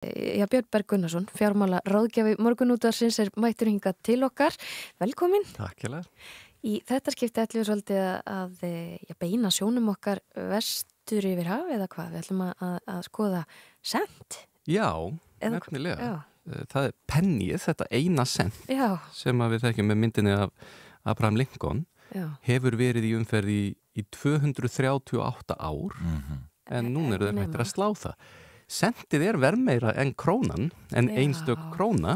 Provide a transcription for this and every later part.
Já, Björn Berg Gunnarsson, fjármála ráðgjafi Morgunútvarpsins mættur hingað til okkar. Velkomin. Takk hérlega. Í þetta skipti ætlum við svolítið að beina sjónum okkar vestur yfir haf eða hvað? Við ætlum að skoða sent. Já, nefnilega. Já. Það pennið, þetta eina sent sem við þekkjum með myndinni af Abraham Lincoln hefur verið í umferð í 238 ár en núna eru þeir hættir að slá það. Sentið verðmeira en krónan, en einstök króna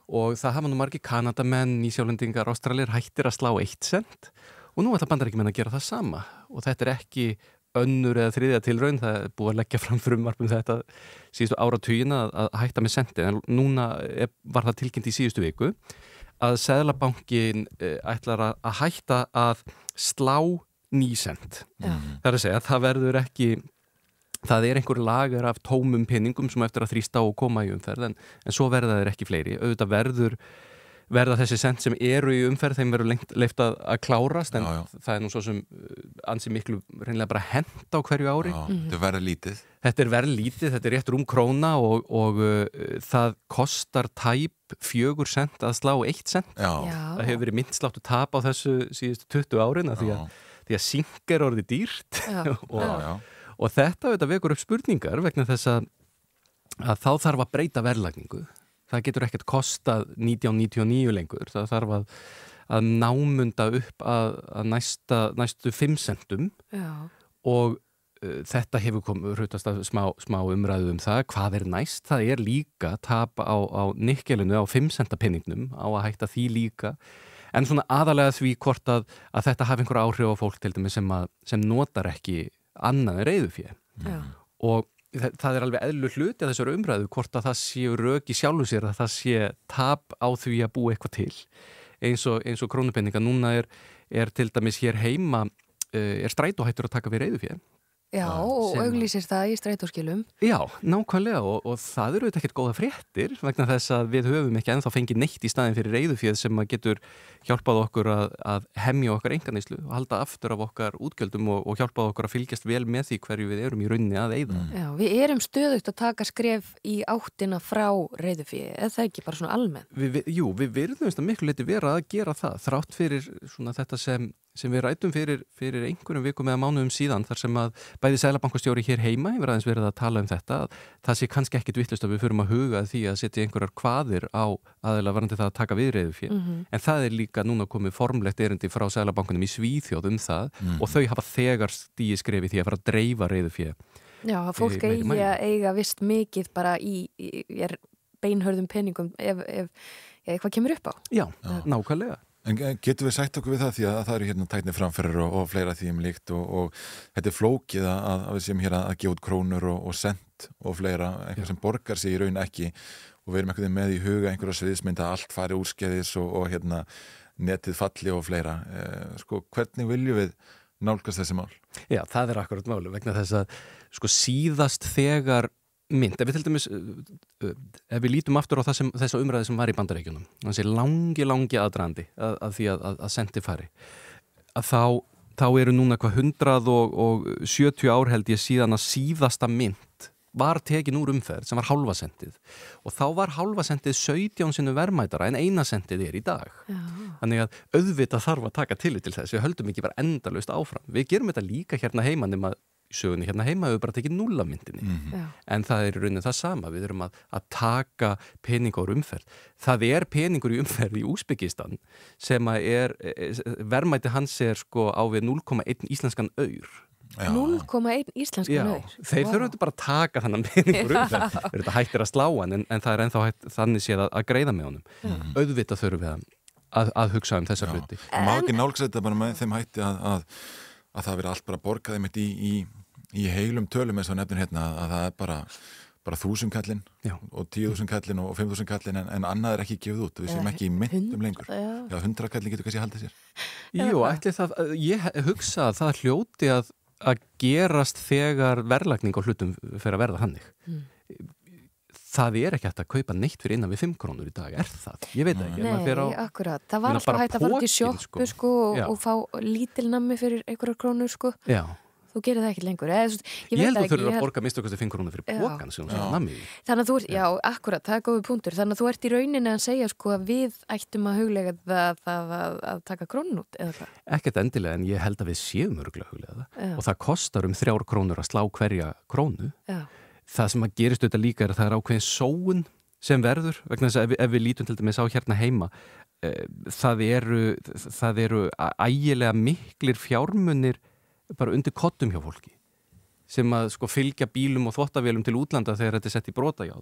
og það hafa nú margir Kanadamenn, Nýsjálendingar, Ástralir hættir að slá 1 sent og nú ætla Bandaríkjamenn að gera það sama og þetta ekki önnur eða þriðja tilraun, það búið að leggja fram frumvarp þetta síðustu áratugina að hætta með sentið en núna var það tilkynnt í síðustu viku að Seðlabankin ætlar að hætta að slá 9 sent. Það að segja, það verður ekki það einhver lager af tómum peningum sem eftir að þrýsta og koma í umferð en svo verða þeir ekki fleiri. Auðvitað verða þessi sent sem eru í umferð þeim verður leyft að klárast en það nú svo sem ansi miklu reynilega bara hent á hverju ári. Þetta verður lítið. Þetta verður lítið, þetta rétt króna og það kostar tæp 4 sent að slá 1 sent. Það hefur verið myntsláttu tap á þessu síðustu 20 árin því að sink orðið dýrt og þetta vekur upp spurningar vegna þess að þá þarf að breyta verðlagningu. Það getur ekkert kostað 1999 lengur. Það þarf að námunda upp að næstu 5 centum og þetta hefur hrutast að smá umræðu það. Hvað næst? Það líka tap á nikkelinu á 5 centa penningnum á að hætta því líka. En svona aðalega því hvort að þetta hafi einhver áhrif á fólk til dæmis sem notar ekki annað en reiðufé og það alveg eðlilegur hluti að þessari umræðu hvort að það séu rök í sjálfu sér að það sé tap á því að búa eitthvað til eins og krónupenninga. Núna til dæmis hér heima strætó hættur að taka við reiðufé. Já, og auglýsir það í strætóskilum. Já, nákvæmlega og það eru ekkert góða fréttir vegna þess að við höfum ekki ennþá fengið neitt í staðin fyrir reiðuféð sem að getur hjálpað okkur að hemja okkar einkaneyslu og halda aftur af okkar útgjöldum og hjálpað okkur að fylgjast vel með því hverju við erum í rauninni að eyða. Já, við erum stöðugt að taka skref í áttina frá reiðuféð, eða það ekki bara svona almennt? Við verðum að miklu leyti vera að gera það þrátt fyrir svona þetta sem við ræddum fyrir einhverjum vikum eða mánuðum síðan þar sem að bæði Seðlabankastjóri hér heima hefur aðeins verið að tala þetta að það sé kannski ekkit vitlaust að við förum að huga því að setja einhverjar kvaðir á aðeinslega varandi það að taka við reiðufé en það líka núna komið formlegt erindi frá Seðlabankunum í Svíþjóð það og þau hafa þegar stigið skref í því að fara að dreifa reiðufé. Já, að fólk eiga vist mikið bara í beinhörðum peningum ef eitthvað kemur upp á. Já, nákvæmlega. En getum við sagt okkur við það því að það eru hérna tækni framferðir og fleira því líkt og þetta flókið að við séum hér að gefa út krónur og sent og fleira, eitthvað sem borgar sig í raun ekki og við erum eitthvað með í huga einhverja sviðismynd að allt fari úrskeiðis og hérna netið falli og fleira. Hvernig viljum við nálgast þessi mál? Já, það akkurat máli vegna þess að síðast þegar mynd, ef við til dæmis ef við lítum aftur á þessa umræði sem var í Bandaríkjunum, þessi langi aðdragandi að því að sendi fari að þá eru núna 170 ár held ég síðan að síðasta mynd var tekin úr umferð sem var hálfa sentið og þá var hálfa sentið 17 sinnum verðmætara en eina sentið í dag. Þannig að auðvitað þarf að taka tillit til þess, við höldum ekki bara endalaust áfram. Við gerum þetta líka hérna heima nema sögunni hérna heima hefur bara tekið núllamyndinni en það í rauninni það sama, við erum að taka peningur umferð. Það peningur í umferð í Úsbekistan sem verðmæti hans á við 0,1 íslenskan aur. 0,1 íslenskan aur? Þeir þurfum bara að taka þannig peningur umferð. Þeir eru hættir að slá hann en það ennþá þannig séð að greiða með honum. Auðvitað þurfum við að hugsa þessa hluti. Má ekki nálgast þetta bara með þeim hætti að það verið allt bara borgaði mitt í heilum tölum eins og nefnir hérna að það bara 1000 kallinn og 10.000 kallinn og 5.000 kallinn en annað ekki gefið út, við séum ekki í myntum lengur. 100 kallinn getur kannski haldið sér. Jú, ætli það, ég hugsa að það hljóti að gerast þegar verðlagning á hlutum fer að verða hannig. Það ekki hægt að kaupa neitt fyrir innan við 5 krónur í dag, það? Ég veit ekki. Nei, akkurat. Það var alltaf hægt að fara til sjoppu og fá lítil nammi fyrir einhverjar krónur. Já. þú gerir það ekki lengur. Ég held að þú þurfir að borga minnstakosti 5 krónur fyrir pókan sem þú nammi. Þannig að þú ert, já, akkurat, það góður punktur. Þannig að þú ert í rauninni að segja sko að við ættum að huglega það að taka krónun út, eða hvað? Ekkert endilega, en ég held að við séum örgulega huglega það. Og það kostar 3 krónur að slá hverja krónu. Já. Það sem að gerist auðvitað líka það ákveðin sóun sem verður, vegna þess að ef við lítum til dæmis á hérna heima, það eru ægilega miklir fjármunir bara undir kottum hjá fólki sem að sko fylgja bílum og þvottavélum til útlanda þegar þetta sett í brotajárn,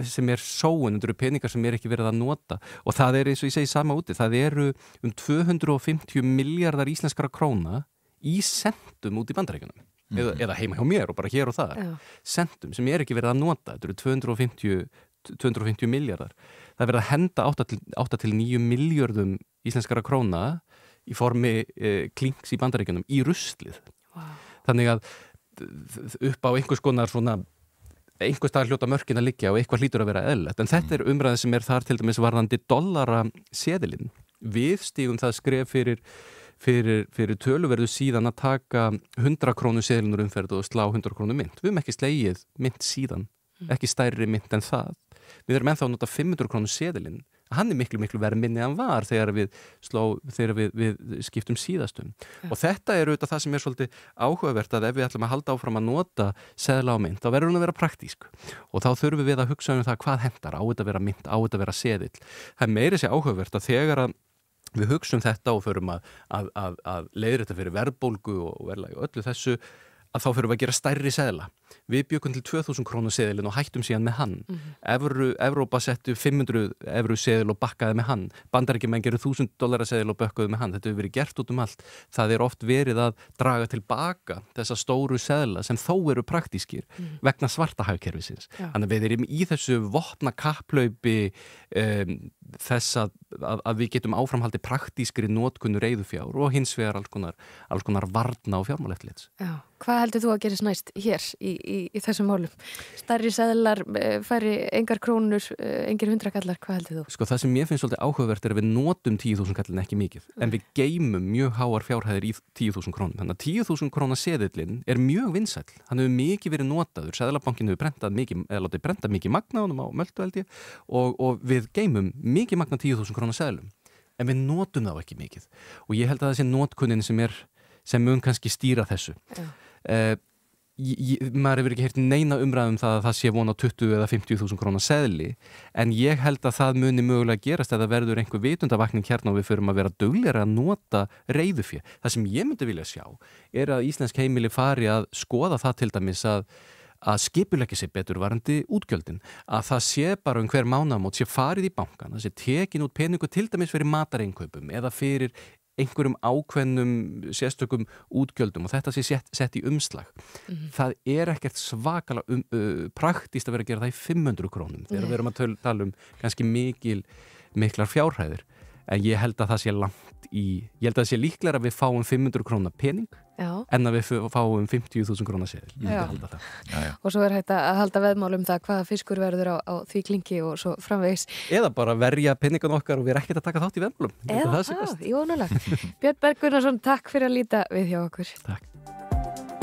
sem sóun, þetta eru peningar sem ekki verið að nota og það eins og ég segi sama úti, það eru 250 miljardar íslenskara króna í sentum út í Bandaríkjunum eða heima hjá mér og bara hér og þar sentum sem ekki verið að nota, þetta eru 250 miljardar. Það verið að henda 8 til 9 miljardum íslenskara króna í formi klinks í Bandaríkjunum í ruslið. Wow. Þannig að upp á einhvers konar svona einhvers staðar hljóta mörkin að liggja og eitthvað hlýtur að vera eðlilegt. En þetta umræðin sem þar til dæmis varðandi dollaraseðilinn. Við stígum það skref fyrir töluverðu síðan að taka 100 krónu seðilinn úr umferð og slá 100 krónu mynt. Við höfum ekki slegið mynt síðan, ekki stærri mynt en það. Við erum ennþá að nota 500 krónu seðilinn. Hann miklu verið minni en var þegar við skiptum síðastum. Og þetta auðvitað það sem svolítið áhugavert að ef við ætlum að halda áfram að nota seðla á mynt, þá verður hún að vera praktísk. Og þá þurfum við að hugsa það hvað hentar, á þetta að vera mynt, á þetta að vera seðill. Það meiri sér áhugavert að þegar að við hugsum þetta og förum að leiðir þetta fyrir verðbólgu og verðlagi og öllu þessu, að þá fyrir við að gera stærri seðla. Við bjökum til 2000 krónu seðilinn og hættum síðan með hann. Evrópa settu 500 evru seðil og bakkaði með hann. Bandaríkjamenn gerir $1000 seðil og bökkuðu með hann. Þetta hefur verið gert út allt. Það oft verið að draga tilbaka þessa stóru seðla sem þó eru praktískir vegna svarta hagkerfisins. Þannig að við erum í þessu vopna kapplaupi þess að við getum áframhaldi praktískri notkun reiðufjár og hins vegar alls konar varna og fjármálaeftirlits. Já. Hvað heldur þú að gerist næst hér í þessum málum? Stærri seðlar, færri engar krónur, engir 100 kallar, hvað heldur þú? Sko það sem mér finnst svolítið áhugavert að við notum 10.000 kallin ekki mikið, en við geymum mjög háar fjárhæðir í 10.000 krónum. Þannig að 10.000 króna seðillinn mjög vinsæll. Hann hefur mikið verið notaður. Seðlabankin hefur látið brenda mikið magna honum á Möltu held ég og við geymum mikið magna 10.000 króna seðlum. En við notum þá ekki mikið. Og ég held að þessi notkunin sem mun kannski stýra þessu. Maður hefur ekki heyrt neina umræðum það að það sé von á 20 eða 50.000 króna seðli en ég held að það muni mögulega gerast eða verður einhver vitundavakning hérna og við förum að vera duglegri að nota reiðufé. Það sem ég myndi vilja sjá að íslensk heimili fari að skoða það til dæmis að skipuleggja sig betur varandi útgjöldin, að það sé bara hver mánaðamót sé farið í bankan, það sé tekin út peningu til dæmis fyrir matarinkaupum eða fyrir einhverjum ákveðnum sérstökum útgjöldum og þetta sé sett í umslag. Það ekkert svakalega praktíst að vera að gera það í 500 krónum þegar við erum að tala kannski miklar fjárhæðir. En ég held að það sé ég held að það sé líklega að við fáum 500 króna pening en að við fáum 50.000 króna seðil. Ég held að halda það. Já. Og svo hægt að halda veðmál það hvaða fiskur verður á því klingi og svo framvegis. Eða bara verja peningan okkar og við ekkert að taka þátt í veðmálum. Eða það, jónulega. Björn Berg Gunnarsson, takk fyrir að líta við hjá okkur. Takk.